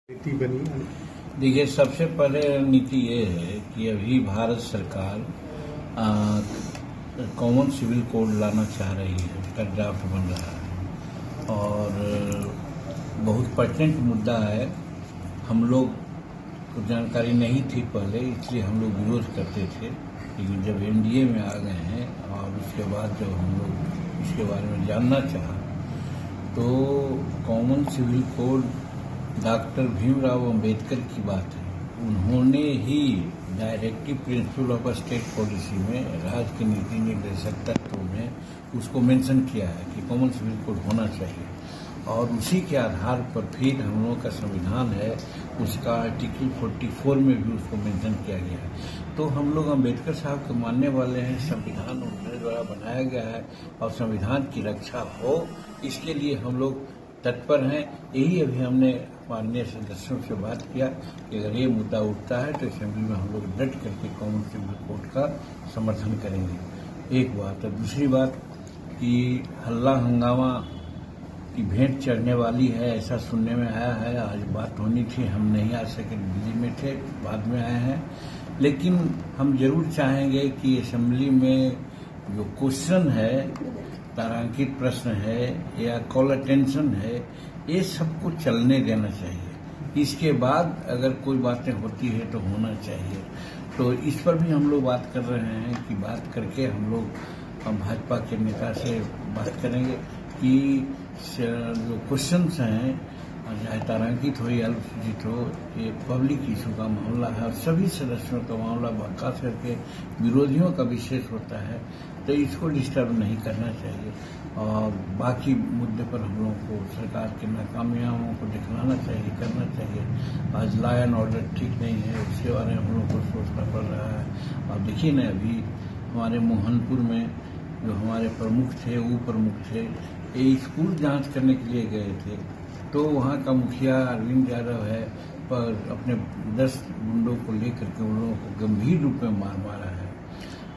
नीति बनी। देखिए, सबसे पहले नीति ये है कि अभी भारत सरकार कॉमन सिविल कोड लाना चाह रही है, उसका ड्राफ्ट बन रहा है और बहुत पर्टिनेंट मुद्दा है। हम लोग को जानकारी नहीं थी पहले, इसलिए हम लोग विरोध करते थे, लेकिन जब एनडीए में आ गए हैं और उसके बाद जब हम लोग इसके बारे में जानना चाहा तो common civil code doctor Bhimrao Ambedkar की बात है। उन्होंने ही directive principle of state policy में राज्य की नीति निर्देशक तत्व में उसको मेंशन किया है कि कॉमन सिविल कोड होना चाहिए और उसी के आधार पर फिर हम लोगों का संविधान है, उसका आर्टिकल 44 में भी उसको मेंशन किया गया है। तो हम लोग अंबेडकर साहब के मानने वाले हैं। संविधान उनके द्वारा बनाया गया है और संविधान की रक्षा हो, इसके लिए हम लोग तत्पर हैं। यही अभी हमने माननीय सदस्यों से बात किया कि अगर ये मुद्दा उठता है तो असेंबली में हम लोग डट करके कॉमन सिविल कोड का समर्थन करेंगे। एक बात है। दूसरी बात कि हल्ला हंगामा की भेंट चढ़ने वाली है, ऐसा सुनने में आया है। आज बात होनी थी, हम नहीं आ सके, दिल्ली में थे, बाद में आए हैं। लेकिन हम जरूर चाहेंगे कि असेंबली में जो क्वेश्चन है, तारांकित प्रश्न है या कॉल अटेंशन है, ये सबको चलने देना चाहिए। इसके बाद अगर कोई बातें होती है तो होना चाहिए। तो इस पर भी हम लोग बात कर रहे हैं कि बात करके हम लोग भाजपा के नेता से बात करेंगे कि जो क्वेश्चंस हैं, चाहे तारांकित हो या अल्पसूचित हो, ये पब्लिक इशू का मामला है और सभी सदस्यों का मामला, खास करके विरोधियों का विशेष होता है, तो इसको डिस्टर्ब नहीं करना चाहिए। और बाकी मुद्दे पर हम लोगों को सरकार की नाकामयाबियों को दिखलाना चाहिए, करना चाहिए। आज लॉ एंड ऑर्डर ठीक नहीं है, उसके बारे में हम लोग को सोचना पड़ रहा है। और देखिए ना, अभी हमारे मोहनपुर में जो हमारे प्रमुख थे, वो प्रमुख थे, ये स्कूल जांच करने के लिए गए थे, तो वहाँ का मुखिया अरविंद यादव है, पर अपने 10 गुंडों को लेकर के उन लोगों को गंभीर रूप में मारा है।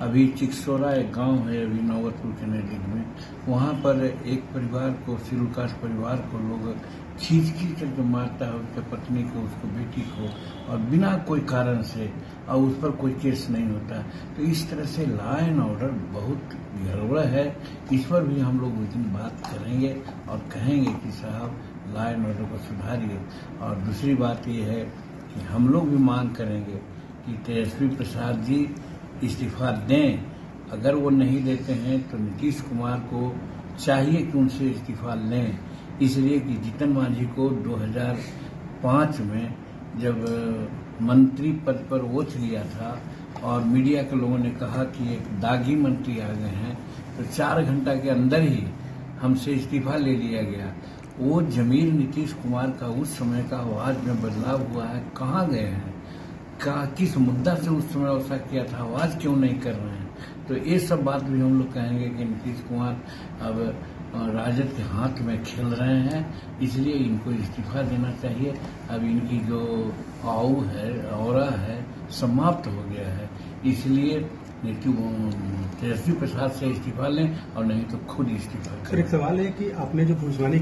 अभी चिकसोरा एक गांव है, अभी नौबतपुर के नजदीक में, वहाँ पर एक परिवार को, शेड्यूल कास्ट परिवार को लोग खींच करके मारता है, उसके पत्नी को, उसको बेटी को, और बिना कोई कारण से, और उस पर कोई केस नहीं होता। तो इस तरह से लॉ एंड ऑर्डर बहुत गड़बड़ है। इस पर भी हम लोग उस दिन बात करेंगे और कहेंगे कि साहब लॉ एंड ऑर्डर को सुधारिए। और दूसरी बात यह है कि हम लोग भी मांग करेंगे कि तेजस्वी प्रसाद जी इस्तीफा दें। अगर वो नहीं देते हैं तो नीतीश कुमार को चाहिए कि उनसे इस्तीफा लें, इसलिए कि जीतन मांझी को 2005 में जब मंत्री पद पर ओथ लिया था और मीडिया के लोगों ने कहा कि एक दागी मंत्री आ गए हैं, तो 4 घंटा के अंदर ही हमसे इस्तीफा ले लिया गया। वो जमीर नीतीश कुमार का उस समय का आवाज में बदलाव हुआ है, कहाँ गए हैं? किस मुद्दा से उस समय ऐसा किया था, आवाज क्यों नहीं कर रहे हैं? तो ये सब बात भी हम लोग कहेंगे कि नीतीश कुमार अब राजद के हाथ में खेल रहे हैं, इसलिए इनको इस्तीफा देना चाहिए। अब इनकी जो ऑरा है समाप्त हो गया है, इसलिए तेजस्वी प्रसाद से इस्तीफा लें और नहीं तो खुद इस्तीफा करें। एक सवाल है कि आपने जो भविष्यवाणी